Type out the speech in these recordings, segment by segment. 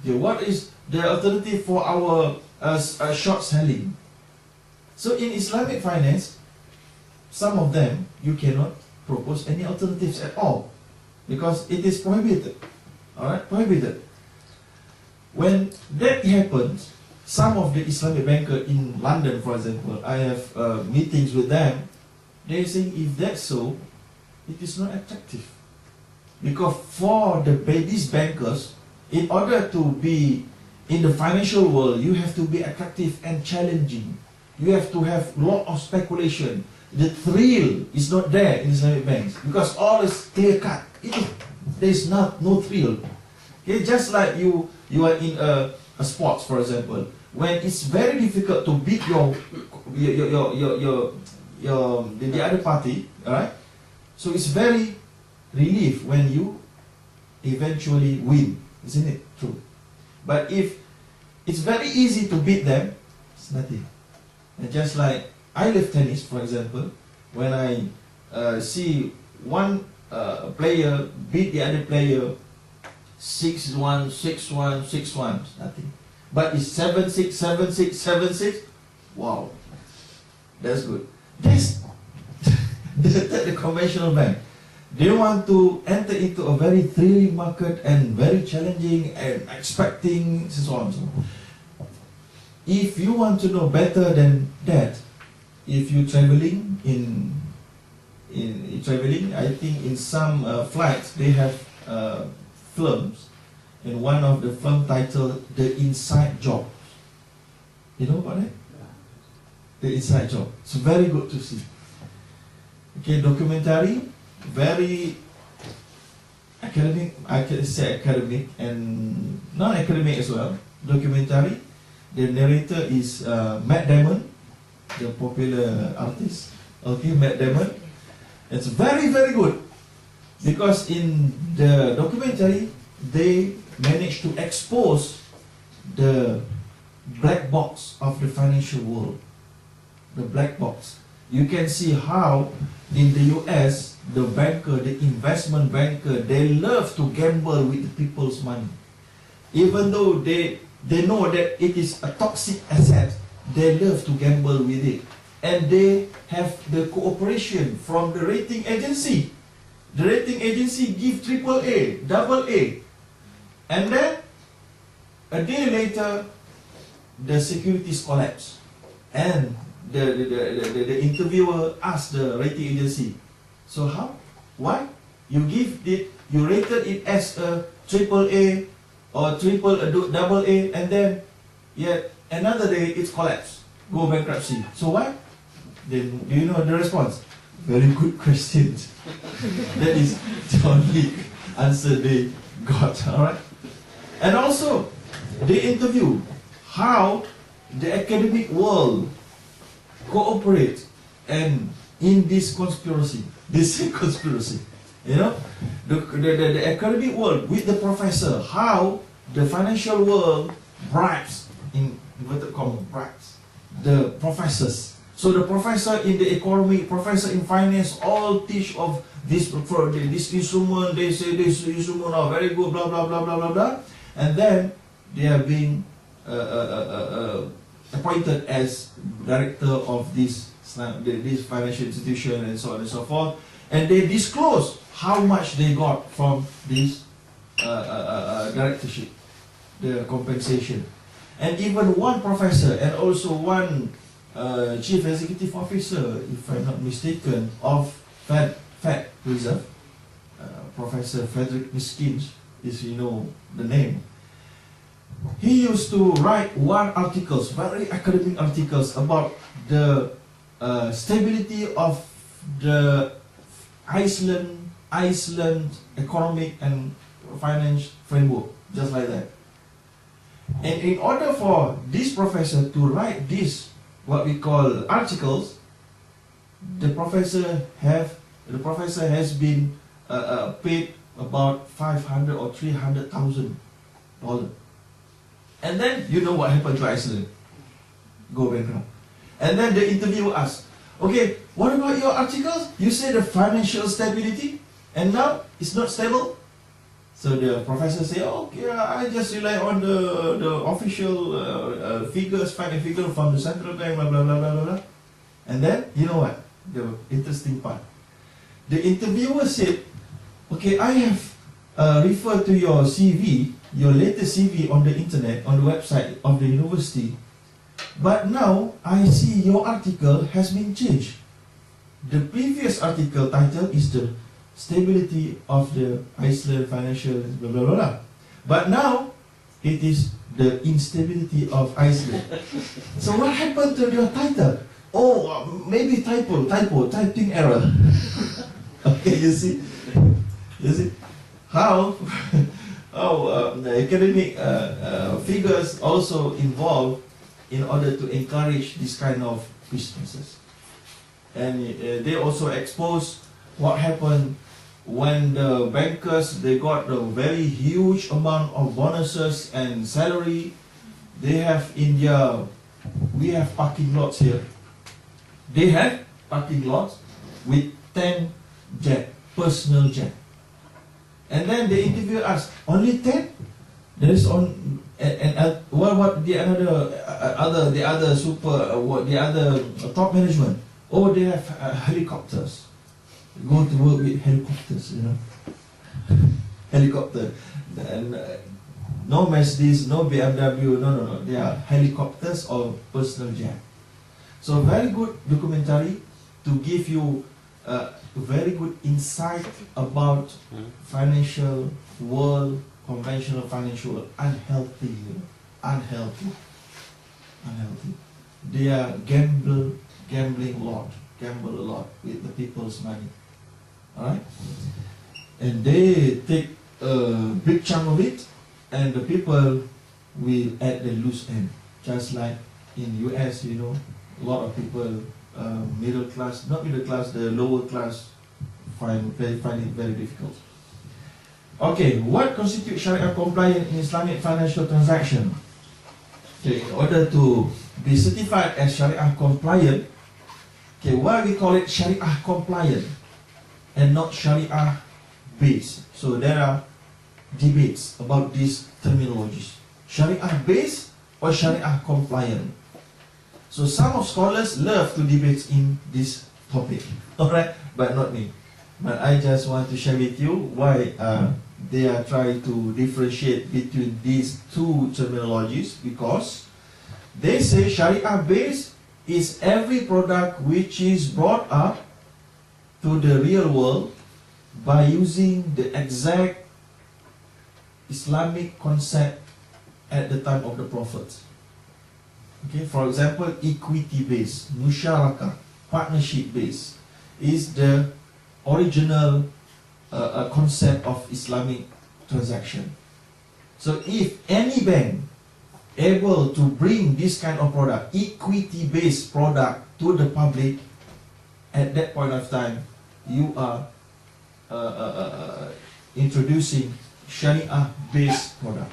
Okay, what is the alternative for our short selling? So in Islamic finance, some of them you cannot propose any alternatives at all because it is prohibited. Alright, prohibited. When that happens, some of the Islamic bankers in London, for example, I have meetings with them. They're saying if that's so, it is not attractive. Because for these bankers, in order to be in the financial world, you have to be attractive and challenging. You have to have a lot of speculation. The thrill is not there in Islamic banks because all is clear cut. There is no thrill. Okay, just like you are in a sports, for example, when it's very difficult to beat the other party, alright? So it's very relief when you eventually win, isn't it true? But if it's very easy to beat them, it's nothing. And just like I love tennis, for example, when I see one player beat the other player 6-1, 6-1, 6-1, nothing. But it's 7-6, 7-6, 7-6. Wow, that's good. That's the conventional bank. They want to enter into a very thrilling market and very challenging and expecting so on. If you want to know better than that, if you're traveling I think in some flights they have films, and one of the film titled "The Inside Job." You know about it? The Inside Job. It's very good to see. Okay, documentary, very academic. I can say academic and non-academic as well. Documentary. The narrator is Matt Damon, the popular artist. Okay, Matt Damon. It's very, very good because in the documentary they managed to expose the black box of the financial world. The black box. You can see how in the US, the banker, the investment banker, they love to gamble with the people's money. Even though they know that it is a toxic asset, they love to gamble with it. And they have the cooperation from the rating agency. The rating agency give AAA, AA. And then, a day later, the securities collapse. And the interviewer asked the rating agency, so how? Why? You rated it as a AAA or AA, and then yet another day it's collapsed, go bankruptcy. So why? Then do you know the response? Very good question. That is the only answer they got. Alright? And also they interview how the academic world cooperate and in this conspiracy. This conspiracy. You know, the academic world with the professor, how the financial world bribes, in inverted commas, bribes the professors. So the professor in the economy, professor in finance, all teach of this instrument. They say this instrument are very good, blah blah blah blah blah blah, and then they are being appointed as director of this financial institution and so on and so forth, and they disclose how much they got from this directorship, the compensation. And even one professor and also one chief executive officer, if I'm not mistaken, of Fed Reserve, Professor Frederick Miskins, is the name. He used to write very academic articles about the stability of the Iceland economic and finance framework, just like that. And in order for this professor to write this, what we call articles, the professor has been paid about $500,000 or $300,000. And then you know what happened to Iceland? Go bankrupt. And then the interviewer asks, okay, what about your articles? You say the financial stability, and now it's not stable. So the professor say, oh, okay, I just rely on the official figures, find a figure from the central bank, blah, blah, blah, blah, blah. And then, you know what? The interesting part. The interviewer said, okay, I have referred to your CV, your latest CV on the internet, on the website of the university. But now, I see your article has been changed. The previous article title is the stability of the Iceland financial blah blah blah, blah. But now it is the instability of Iceland. So what happened to your title? Oh, maybe typing error. Okay, you see how the academic figures also involved in order to encourage this kind of businesses, and they also expose what happened when the bankers, they got a very huge amount of bonuses and salary. They have we have parking lots here. They have parking lots with 10 jet, personal jet. And then the interviewer asked, only 10? There is on, and what the other top management? Oh, they have helicopters. Go to work with helicopters, you know. Helicopter. And no Mercedes, no BMW, no. They are helicopters or personal jet. So very good documentary to give you very good insight about financial world, conventional financial world, unhealthy, you know, unhealthy. They are gamble a lot with the people's money. Alright? And they take a big chunk of it, and the people will at the loose end. Just like in US, you know, a lot of people, middle class, not middle class, the lower class find it very difficult. Okay, what constitutes Sharia compliant in Islamic financial transaction? Okay, in order to be certified as Sharia compliant, okay, why we call it Sharia compliant and not Sharia based? So there are debates about these terminologies. Sharia based or Sharia compliant? So some of scholars love to debate in this topic, alright, but not me. But I just want to share with you why they are trying to differentiate between these two terminologies, because they say Sharia based is every product which is brought up to the real world by using the exact Islamic concept at the time of the Prophet. Okay, for example, equity-based, musyarakah, partnership-based is the original concept of Islamic transaction. So if any bank able to bring this kind of product, equity-based product, to the public, at that point of time, you are introducing Sharia-based product.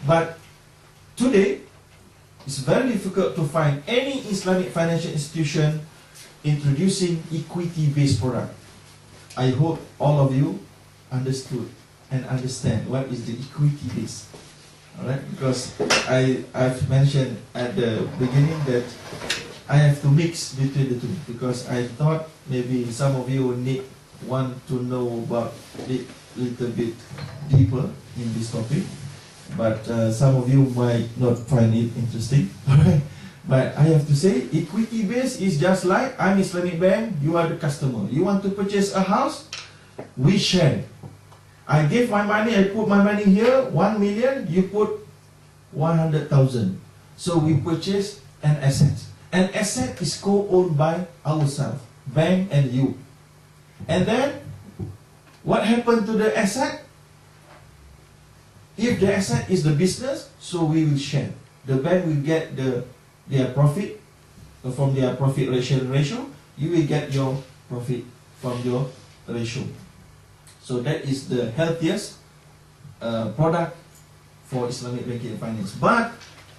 But today, it's very difficult to find any Islamic financial institution introducing equity-based product. I hope all of you understood and understand what is the equity-based. Alright, because I've mentioned at the beginning that I have to mix between the two, because I thought maybe some of you want to know about it a little bit deeper in this topic. But some of you might not find it interesting. Alright? But I have to say, equity-based is just like I'm Islamic bank, you are the customer. You want to purchase a house, we share. I give my money, I put my money here, 1 million, you put 100,000. So we purchase an asset. An asset is co-owned by ourselves, bank and you. And then, what happened to the asset? If the asset is the business, so we will share. The bank will get their profit from their profit ratio. You will get your profit from your ratio. So that is the healthiest product for Islamic banking and finance. But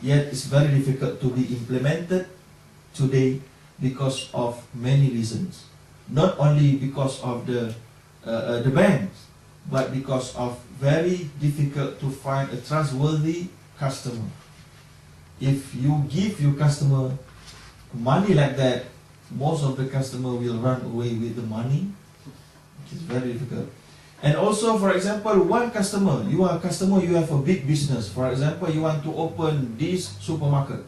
yet it's very difficult to be implemented today because of many reasons. Not only because of the banks, but because of very difficult to find a trustworthy customer. If you give your customer money like that, most of the customer will run away with the money. It's very difficult. And also, for example, one customer, you are a customer, you have a big business. For example, you want to open this supermarket.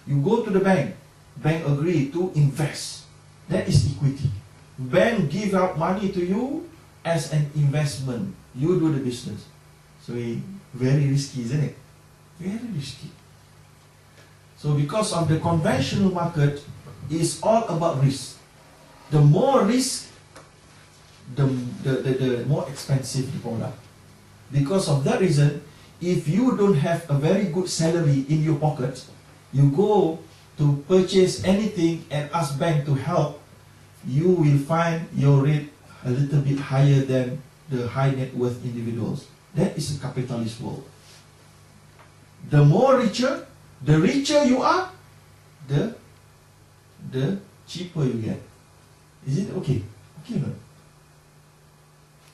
You go to the bank agree to invest. That is equity. Bank give out money to you as an investment. You do the business. So very risky, isn't it? Very risky. So because of the conventional market is all about risk. The more risk, the more expensive the product. Because of that reason, if you don't have a very good salary in your pocket, you go to purchase anything and ask bank to help, you will find your rate a little bit higher than the high net worth individuals. That is a capitalist world. The more richer, the richer you are, the cheaper you get. Is it okay? Okay or not?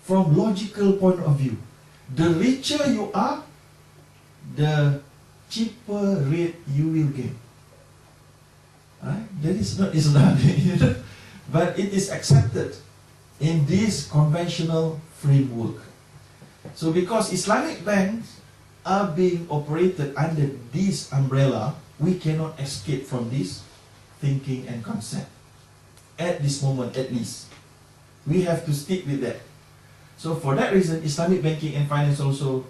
From logical point of view, the richer you are, the cheaper rate you will get. Right? That is not Islamic, but it is accepted in this conventional framework. So because Islamic banks are being operated under this umbrella, we cannot escape from this thinking and concept. At this moment at least. We have to stick with that. So for that reason, Islamic banking and finance also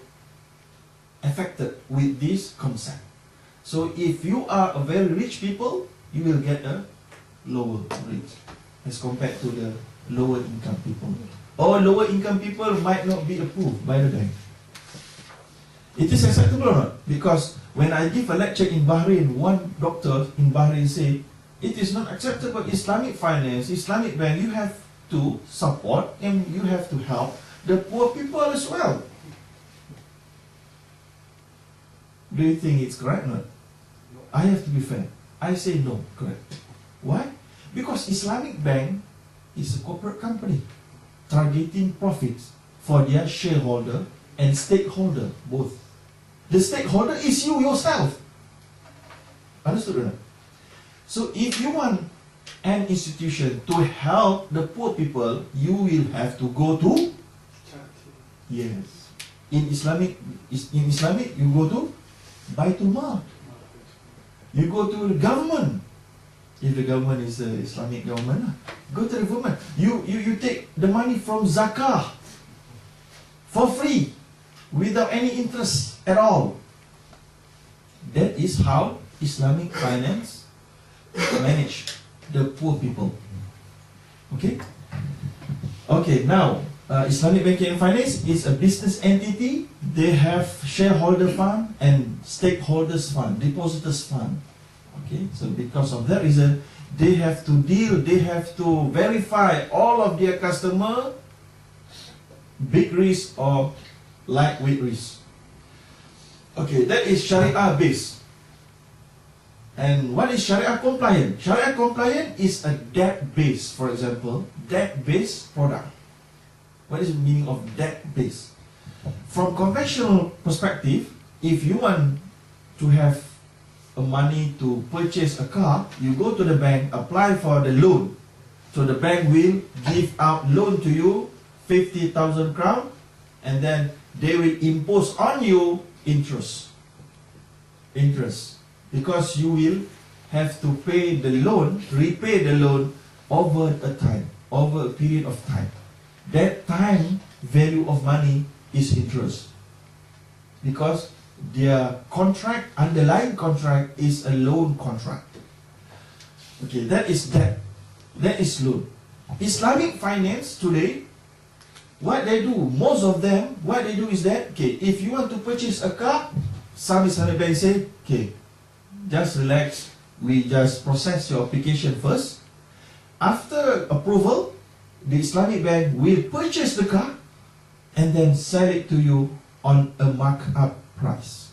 affected with this concept. So if you are a very rich people, you will get a lower rate as compared to the lower income people. Or lower income people might not be approved by the bank. It is acceptable or not? Because when I give a lecture in Bahrain, one doctor in Bahrain say, it is not acceptable. Islamic finance, Islamic bank, you have to support and you have to help the poor people as well. Do you think it's correct or not? I have to be fair. I say no, correct. Why? Because Islamic bank is a corporate company targeting profits for their shareholder and stakeholder both. The stakeholder is you yourself. Understood or not? So if you want an institution to help the poor people, you will have to go to charity. Yes. In Islamic, you go to Baitul Mal. You go to the government. If the government is the Islamic government, go to the government. You take the money from zakah for free, without any interest at all. That is how Islamic finance manage the poor people. Okay? Okay, now Islamic banking and finance is a business entity. They have shareholder fund and stakeholders fund, depositors fund. Okay, so because of that reason, they have to verify all of their customer, big risk or lightweight risk. Okay, that is Sharia based. And what is Sharia compliant? Sharia compliant is a debt-based, for example, debt-based product. What is the meaning of debt-based? From conventional perspective, if you want to have money to purchase a car, you go to the bank, apply for the loan. So the bank will give out loan to you, 50,000 crown, and then they will impose on you interest. Because you will have to pay the loan, repay the loan over a period of time. That time value of money is interest. Because their contract, underlying contract is a loan contract. Okay, that is debt. That is loan. Islamic finance today, what they do, most of them, what they do is that, okay, if you want to purchase a car, some Islamic banks say, okay, just relax, we just process your application first. After approval, the Islamic bank will purchase the car and then sell it to you on a markup price.